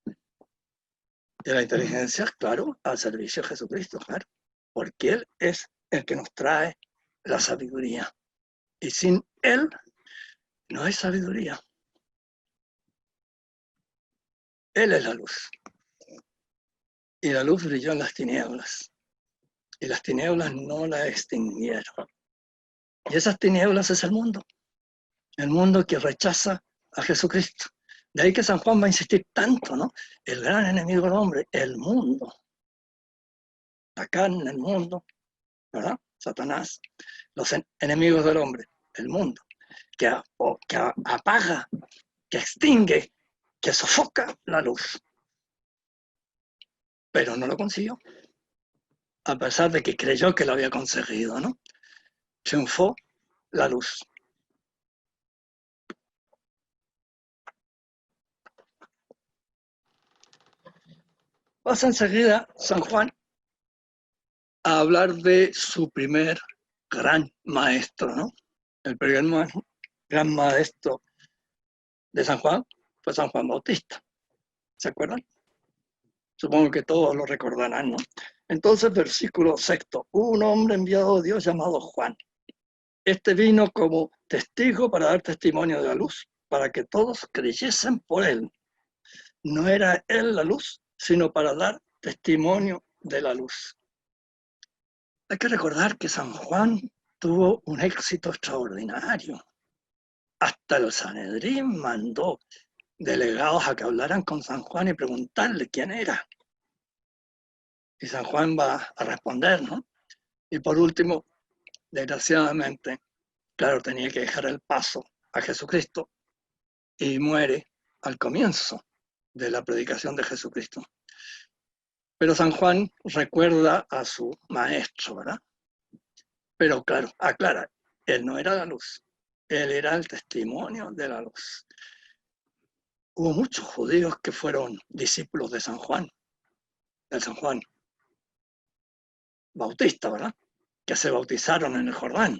Y la inteligencia, claro, al servicio de Jesucristo, claro. Porque Él es el que nos trae la sabiduría. Y sin Él no hay sabiduría. Él es la luz. Y la luz brilló en las tinieblas. Y las tinieblas no la extinguieron. Y esas tinieblas es el mundo que rechaza a Jesucristo. De ahí que San Juan va a insistir tanto, ¿no? El gran enemigo del hombre, el mundo. La carne, el mundo, ¿verdad? Satanás. Los enemigos del hombre, el mundo. Que apaga, que extingue, que sofoca la luz. Pero no lo consiguió. A pesar de que creyó que lo había conseguido, ¿no? Triunfó la luz. Pasa enseguida San Juan a hablar de su primer gran maestro, ¿no? El primer gran maestro de San Juan fue San Juan Bautista. ¿Se acuerdan? Supongo que todos lo recordarán, ¿no? Entonces, versículo 6. Hubo un hombre enviado de Dios llamado Juan. Este vino como testigo para dar testimonio de la luz, para que todos creyesen por él. No era él la luz, sino para dar testimonio de la luz. Hay que recordar que San Juan tuvo un éxito extraordinario. Hasta el Sanedrín mandó delegados a que hablaran con San Juan y preguntarle quién era. Y San Juan va a responder, ¿no? Y por último, desgraciadamente, claro, tenía que dejar el paso a Jesucristo y muere al comienzo de la predicación de Jesucristo. Pero San Juan recuerda a su maestro, ¿verdad? Pero claro, aclara, él no era la luz, él era el testimonio de la luz. Hubo muchos judíos que fueron discípulos de San Juan, del San Juan Bautista, ¿verdad? Que se bautizaron en el Jordán.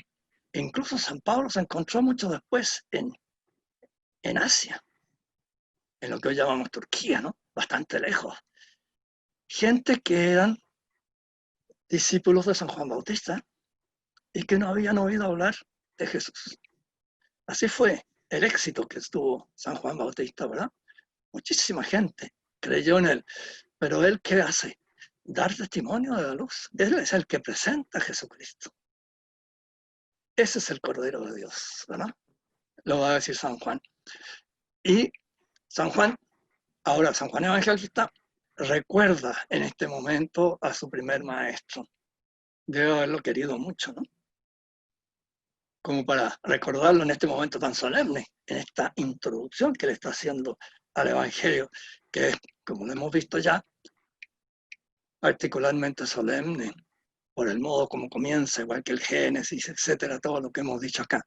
E incluso San Pablo se encontró mucho después en Asia, en lo que hoy llamamos Turquía, ¿no? Bastante lejos. Gente que eran discípulos de San Juan Bautista y que no habían oído hablar de Jesús. Así fue el éxito que tuvo San Juan Bautista, ¿verdad? Muchísima gente creyó en él, pero él ¿qué hace? Dar testimonio de la luz. Él es el que presenta a Jesucristo. Ese es el Cordero de Dios, ¿verdad? Lo va a decir San Juan. Y San Juan, ahora San Juan Evangelista, recuerda en este momento a su primer maestro. Debe haberlo querido mucho, ¿no? Como para recordarlo en este momento tan solemne, en esta introducción que le está haciendo al Evangelio, que es, como lo hemos visto ya, particularmente solemne, por el modo como comienza, igual que el Génesis, etcétera, todo lo que hemos dicho acá.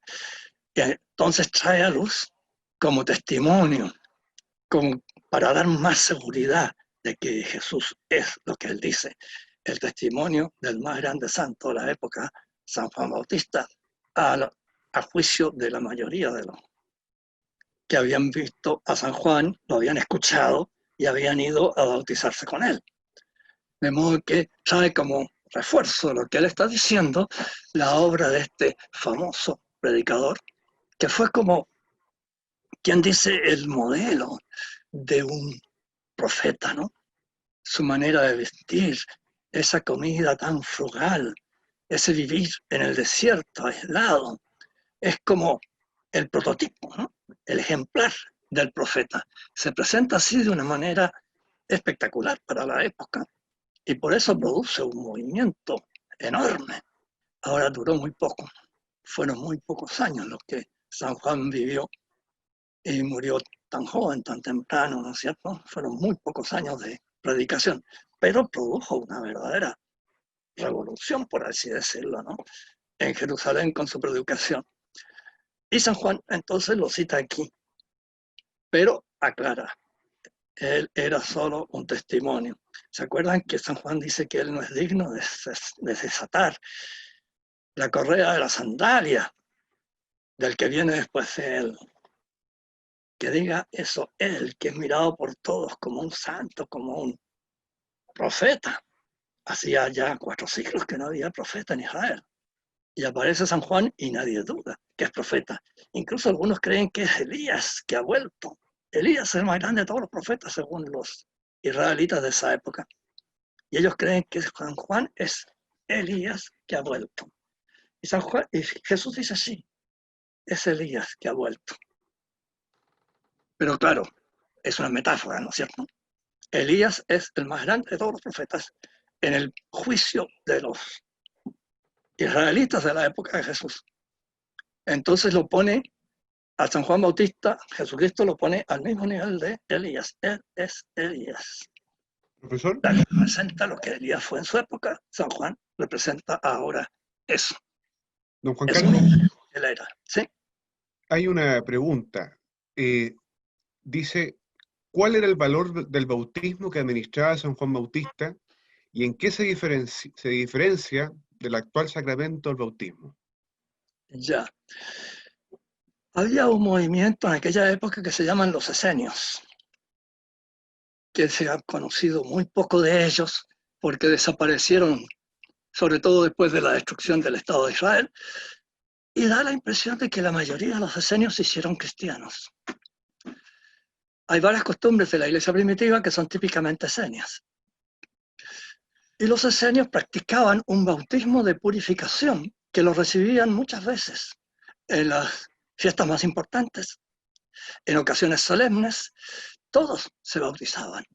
Y entonces trae a luz como testimonio, como para dar más seguridad de que Jesús es lo que él dice, el testimonio del más grande santo de la época, San Juan Bautista, a juicio de la mayoría de los que habían visto a San Juan, lo habían escuchado y habían ido a bautizarse con él. De modo que trae como refuerzo lo que él está diciendo la obra de este famoso predicador, que fue como quien dice el modelo de un profeta, ¿no? Su manera de vestir, esa comida tan frugal, ese vivir en el desierto aislado, es como el prototipo, ¿no? El ejemplar del profeta. Se presenta así de una manera espectacular para la época y por eso produce un movimiento enorme. Ahora duró muy poco, fueron muy pocos años los que San Juan vivió y murió tan joven, tan temprano, ¿no es cierto? Fueron muy pocos años de predicación, pero produjo una verdadera revolución, por así decirlo, ¿no? En Jerusalén con su predicación. Y San Juan entonces lo cita aquí, pero aclara, él era solo un testimonio. ¿Se acuerdan que San Juan dice que él no es digno de desatar la correa de la sandalia del que viene después de él? Que diga eso él, que es mirado por todos como un santo, como un profeta. Hacía ya 4 siglos que no había profeta en Israel. Y aparece San Juan y nadie duda que es profeta. Incluso algunos creen que es Elías que ha vuelto. Elías es el más grande de todos los profetas según los israelitas de esa época. Y ellos creen que San Juan es Elías que ha vuelto. Y Jesús dice, sí, es Elías que ha vuelto. Pero claro, es una metáfora, ¿no es cierto? Elías es el más grande de todos los profetas en el juicio de los israelitas de la época de Jesús. Entonces lo pone a San Juan Bautista, Jesucristo lo pone al mismo nivel de Elías. Él es Elías. Profesor. La que representa lo que Elías fue en su época, San Juan representa ahora eso. Don Juan Eso Carlos, él era. ¿Sí? hay una pregunta. Dice, ¿cuál era el valor del bautismo que administraba San Juan Bautista y en qué se diferencia del actual sacramento del bautismo? Ya. Había un movimiento en aquella época que se llaman los esenios, que se ha conocido muy poco de ellos porque desaparecieron, sobre todo después de la destrucción del Estado de Israel, y da la impresión de que la mayoría de los esenios se hicieron cristianos. Hay varias costumbres de la iglesia primitiva que son típicamente esenias. Y los esenios practicaban un bautismo de purificación que lo recibían muchas veces en las fiestas más importantes, en ocasiones solemnes. Todos se bautizaban.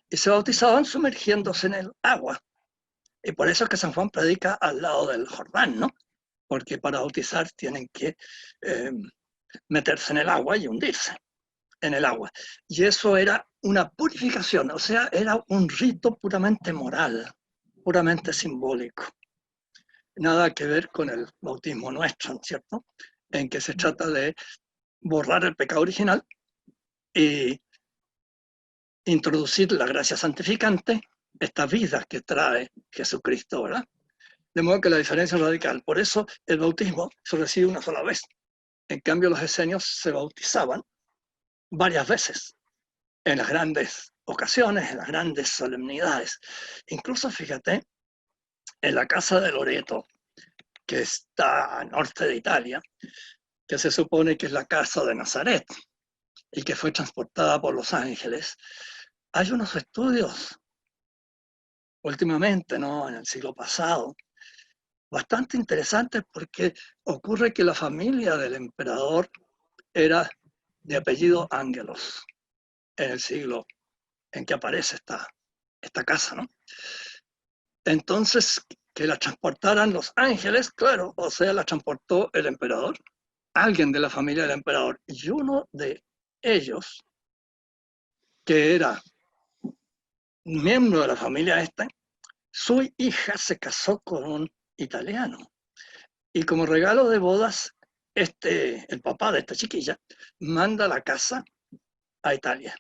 Y se bautizaban sumergiéndose en el agua. Y por eso es que San Juan predica al lado del Jordán, ¿no? Porque para bautizar tienen que meterse en el agua y hundirse en el agua. Y eso era una purificación, o sea, era un rito puramente moral, puramente simbólico. Nada que ver con el bautismo nuestro, ¿no es cierto? En que se trata de borrar el pecado original y introducir la gracia santificante, esta vida que trae Jesucristo, ¿verdad? De modo que la diferencia es radical. Por eso el bautismo se recibe una sola vez. En cambio, los esenios se bautizaban varias veces, en las grandes ocasiones, en las grandes solemnidades. Incluso, fíjate, en la casa de Loreto, que está al norte de Italia, que se supone que es la casa de Nazaret y que fue transportada por los ángeles, hay unos estudios últimamente, ¿no? En el siglo pasado, bastante interesantes porque ocurre que la familia del emperador era de apellido Ángelos en el siglo en que aparece esta casa, ¿no? Entonces, que la transportaran los ángeles, claro, o sea, la transportó el emperador, alguien de la familia del emperador, y uno de ellos, que era miembro de la familia esta, su hija se casó con un italiano. Y como regalo de bodas, el papá de esta chiquilla manda la casa a Italia.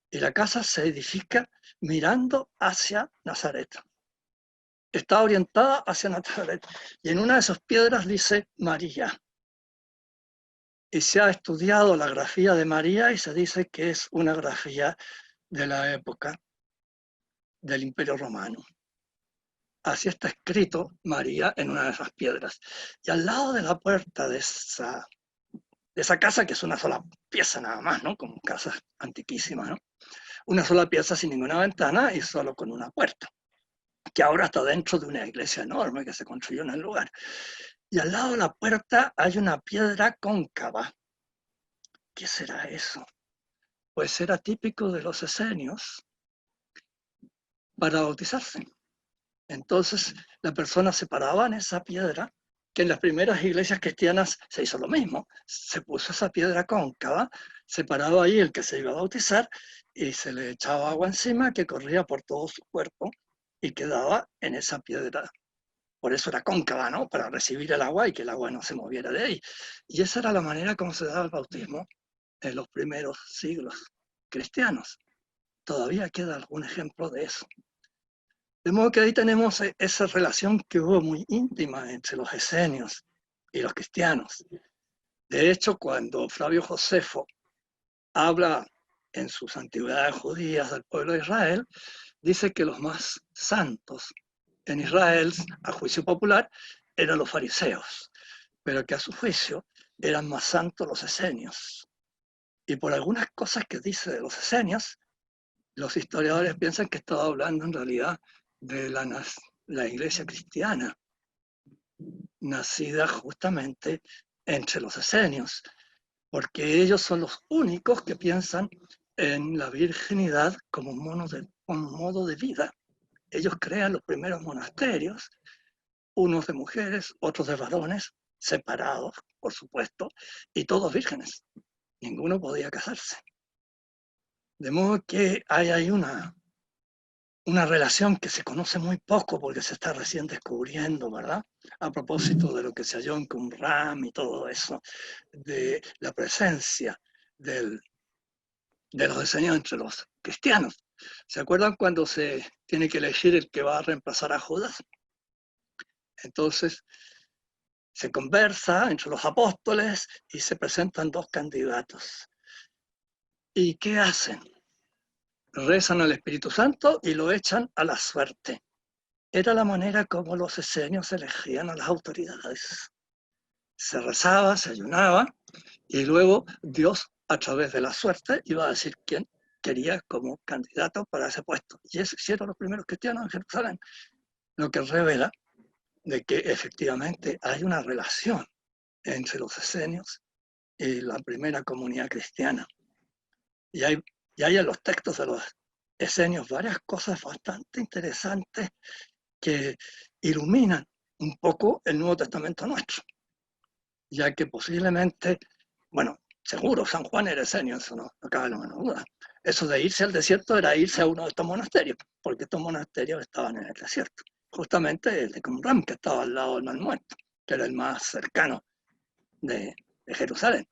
Y la casa se edifica mirando hacia Nazaret. Está orientada hacia Nazaret. Y en una de esas piedras dice María. Y se ha estudiado la grafía de María y se dice que es una grafía de la época del Imperio Romano. Así está escrito María en una de esas piedras. Y al lado de la puerta de esa casa, que es una sola pieza nada más, ¿no? Como casas antiquísimas, ¿no? Una sola pieza sin ninguna ventana y solo con una puerta, que ahora está dentro de una iglesia enorme que se construyó en el lugar. Y al lado de la puerta hay una piedra cóncava. ¿Qué será eso? Pues era típico de los esenios para bautizarse. Entonces la persona se paraba en esa piedra, que en las primeras iglesias cristianas se hizo lo mismo. Se puso esa piedra cóncava, se paraba ahí el que se iba a bautizar y se le echaba agua encima que corría por todo su cuerpo y quedaba en esa piedra. Por eso era cóncava, ¿no? Para recibir el agua y que el agua no se moviera de ahí. Y esa era la manera como se daba el bautismo en los primeros siglos cristianos. Todavía queda algún ejemplo de eso. De modo que ahí tenemos esa relación que hubo muy íntima entre los esenios y los cristianos. De hecho, cuando Flavio Josefo habla en sus antigüedades judías del pueblo de Israel, dice que los más santos en Israel, a juicio popular, eran los fariseos, pero que a su juicio eran más santos los esenios. Y por algunas cosas que dice de los esenios, los historiadores piensan que estaba hablando en realidad de la iglesia cristiana, nacida justamente entre los esenios, porque ellos son los únicos que piensan en la virginidad como un modo de vida. Ellos crean los primeros monasterios, unos de mujeres, otros de varones, separados, por supuesto, y todos vírgenes. Ninguno podía casarse. De modo que hay ahí una relación que se conoce muy poco porque se está recién descubriendo, ¿verdad? A propósito de lo que se halló en Qumran y todo eso, de la presencia de los diseños entre los cristianos. ¿Se acuerdan cuando se tiene que elegir el que va a reemplazar a Judas? Entonces se conversa entre los apóstoles y se presentan dos candidatos. ¿Y qué hacen? Rezan al Espíritu Santo y lo echan a la suerte. Era la manera como los esenios elegían a las autoridades. Se rezaba, se ayunaba, y luego Dios, a través de la suerte, iba a decir quién quería como candidato para ese puesto. Y eso hicieron los primeros cristianos en Jerusalén, lo que revela de que efectivamente hay una relación entre los esenios y la primera comunidad cristiana. Y hay en los textos de los esenios varias cosas bastante interesantes que iluminan un poco el Nuevo Testamento nuestro, ya que posiblemente, bueno, seguro San Juan era esenio, eso no cabe la menor duda. Eso de irse al desierto era irse a uno de estos monasterios, porque estos monasterios estaban en el desierto. Justamente el de Qumran, que estaba al lado del Mar Muerto, que era el más cercano de Jerusalén.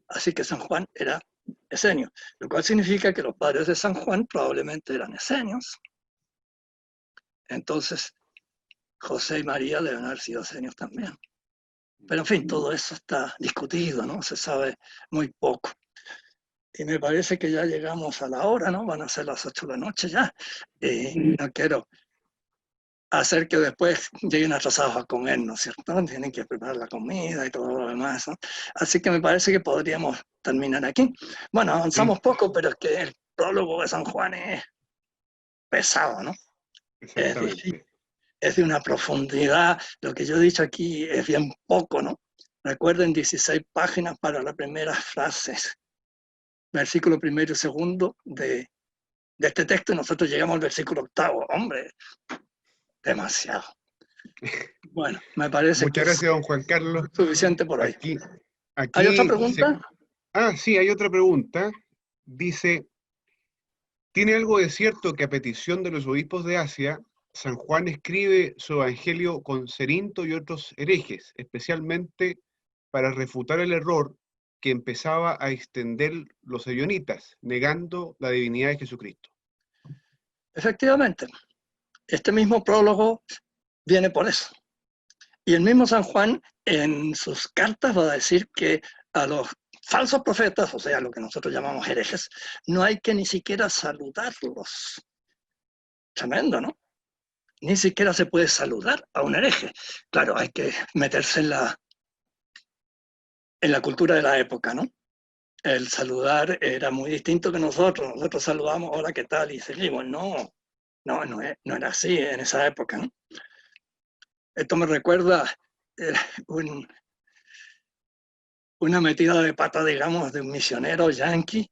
Así que San Juan era esenio, lo cual significa que los padres de San Juan probablemente eran esenios. Entonces, José y María deben haber sido esenios también. Pero en fin, todo eso está discutido, ¿no? Se sabe muy poco. Y me parece que ya llegamos a la hora, ¿no? Van a ser las 8 de la noche ya. No quiero hacer que después lleguen atrasados a comer, ¿no es cierto? Tienen que preparar la comida y todo lo demás, ¿no? Así que me parece que podríamos terminar aquí. Bueno, avanzamos poco, pero es que el prólogo de San Juan es pesado, ¿no? Es difícil. Exactamente. Es de una profundidad, lo que yo he dicho aquí es bien poco, ¿no? Recuerden 16 páginas para las primeras frases, versículo primero y segundo de este texto, y nosotros llegamos al versículo octavo. Hombre, demasiado. Bueno, me parece que Muchas es gracias, don Juan Carlos. suficiente por hoy. Aquí, ¿Hay otra aquí pregunta? sí, hay otra pregunta. Dice, ¿tiene algo de cierto que a petición de los obispos de Asia, San Juan escribe su evangelio con Cerinto y otros herejes, especialmente para refutar el error que empezaba a extender los ebionitas, negando la divinidad de Jesucristo? Efectivamente, este mismo prólogo viene por eso. Y el mismo San Juan en sus cartas va a decir que a los falsos profetas, o sea, lo que nosotros llamamos herejes, no hay que ni siquiera saludarlos. Tremendo, ¿no? Ni siquiera se puede saludar a un hereje. Claro, hay que meterse en la cultura de la época, ¿no? El saludar era muy distinto que nosotros. Nosotros saludamos, hola, ¿qué tal? Y seguimos. No era así en esa época, ¿no? Esto me recuerda una metida de pata, digamos, de un misionero yanqui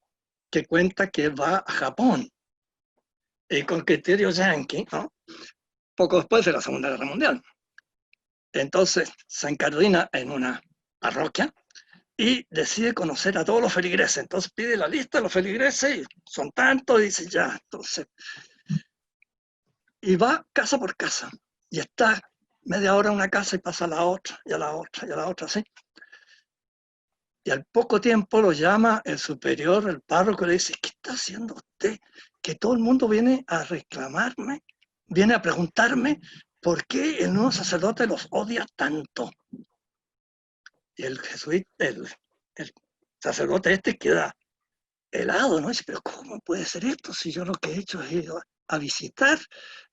que cuenta que va a Japón y con criterio yanqui, ¿no? Poco después de la Segunda Guerra Mundial. Entonces se encardina en una parroquia y decide conocer a todos los feligreses. Entonces pide la lista de los feligreses y son tantos y dice ya, entonces. Y va casa por casa y está media hora en una casa y pasa a la otra y a la otra y a la otra, ¿sí? Y al poco tiempo lo llama el superior, el párroco, y le dice, ¿qué está haciendo usted? Que todo el mundo viene a reclamarme, viene a preguntarme por qué el nuevo sacerdote los odia tanto. Y el jesuita, el sacerdote este queda helado, ¿no? Dice, pero ¿cómo puede ser esto si yo lo que he hecho es ir a visitar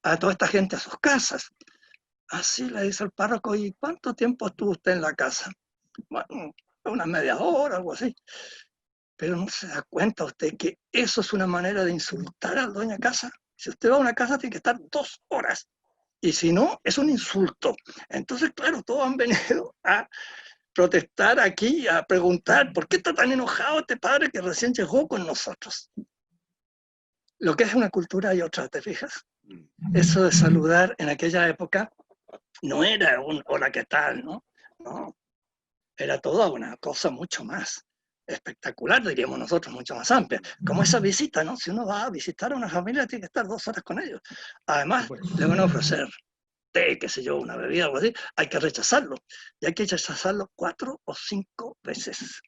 a toda esta gente a sus casas? Así le dice el párroco, ¿y cuánto tiempo estuvo usted en la casa? Bueno, una media hora, algo así. Pero no se da cuenta usted que eso es una manera de insultar al dueño de casa. Si usted va a una casa, tiene que estar 2 horas. y si no, es un insulto. Entonces, claro, todos han venido a protestar aquí, a preguntar, ¿por qué está tan enojado este padre que recién llegó con nosotros? Lo que es una cultura y otra, ¿te fijas? Eso de saludar en aquella época no era un hola, ¿qué tal? ¿No? No, era toda una cosa mucho más espectacular, diríamos nosotros, mucho más amplia. Como esa visita, ¿no? Si uno va a visitar a una familia, tiene que estar 2 horas con ellos. Además, le van a ofrecer té, qué sé yo, una bebida, algo así, hay que rechazarlo. Y hay que rechazarlo 4 o 5 veces.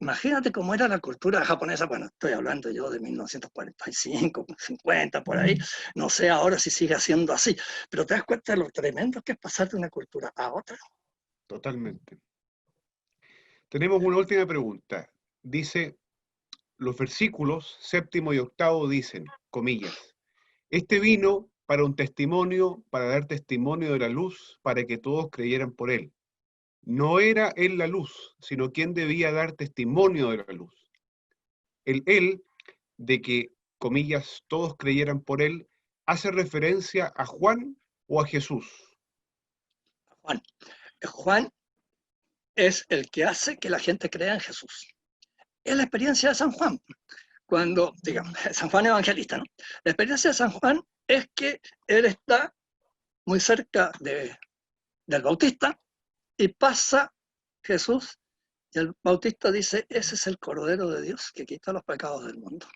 Imagínate cómo era la cultura japonesa, bueno, estoy hablando yo de 1945, 50, por ahí, no sé ahora si sigue siendo así, pero te das cuenta de lo tremendo que es pasar de una cultura a otra. Totalmente. Tenemos una última pregunta. Dice, los versículos 7º y 8º dicen, comillas, este vino para un testimonio, para dar testimonio de la luz, para que todos creyeran por él. No era él la luz, sino quien debía dar testimonio de la luz. El él, de que, comillas, todos creyeran por él, ¿hace referencia a Juan o a Jesús? Juan. Juan es el que hace que la gente crea en Jesús. Es la experiencia de San Juan. Cuando, digamos, San Juan Evangelista, ¿no? La experiencia de San Juan es que él está muy cerca del Bautista y pasa Jesús y el Bautista dice, ese es el Cordero de Dios que quita los pecados del mundo.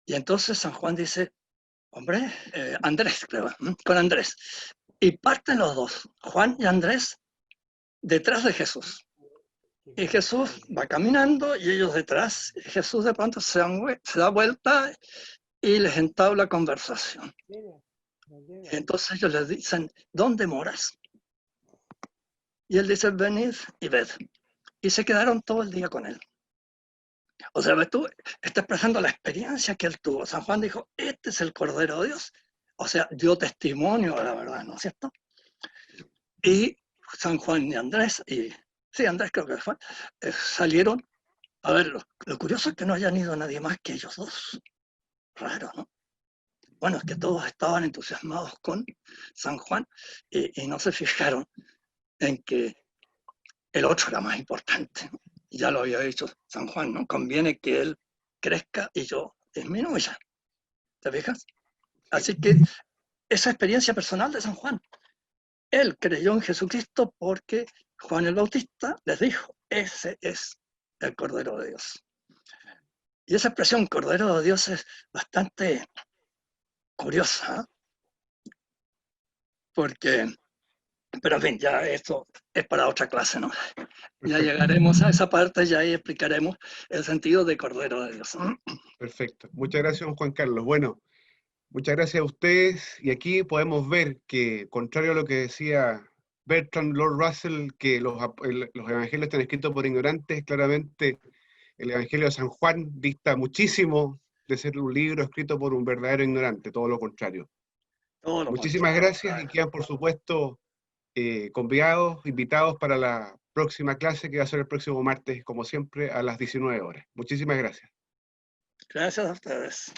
Y entonces San Juan dice, hombre, Andrés, creo, con Andrés. Y parten los dos, Juan y Andrés, detrás de Jesús. Y Jesús va caminando y ellos detrás. Y Jesús de pronto se da vuelta y les entabla conversación. Y entonces ellos les dicen, ¿dónde moras? Y él dice, venid y ved. Y se quedaron todo el día con él. O sea, tú estás expresando la experiencia que él tuvo. San Juan dijo, este es el Cordero de Dios. O sea, dio testimonio a la verdad, ¿no es cierto? Y San Juan y Andrés, y sí, Andrés creo que fue, salieron a verlo. Lo curioso es que no hayan ido nadie más que ellos dos. Raro, ¿no? Bueno, es que todos estaban entusiasmados con San Juan y no se fijaron en que el otro era más importante, ¿no? Ya lo había dicho San Juan, ¿no? Conviene que él crezca y yo disminuya. ¿Te fijas? Así que esa experiencia personal de San Juan, él creyó en Jesucristo porque Juan el Bautista les dijo, ese es el Cordero de Dios. Y esa expresión Cordero de Dios es bastante curiosa, porque, pero en fin, ya esto es para otra clase, ¿no? Ya llegaremos a esa parte y ahí explicaremos el sentido de Cordero de Dios. Perfecto. Muchas gracias, don Juan Carlos. Bueno, muchas gracias a ustedes. Y aquí podemos ver que, contrario a lo que decía Bertrand Lord Russell, que los evangelios están escritos por ignorantes, claramente el Evangelio de San Juan dista muchísimo de ser un libro escrito por un verdadero ignorante, todo lo contrario. Todo lo Muchísimas contrario, gracias claro. y quedan, por supuesto, convidados, invitados para la próxima clase que va a ser el próximo martes, como siempre, a las 19 horas. Muchísimas gracias. Gracias a ustedes.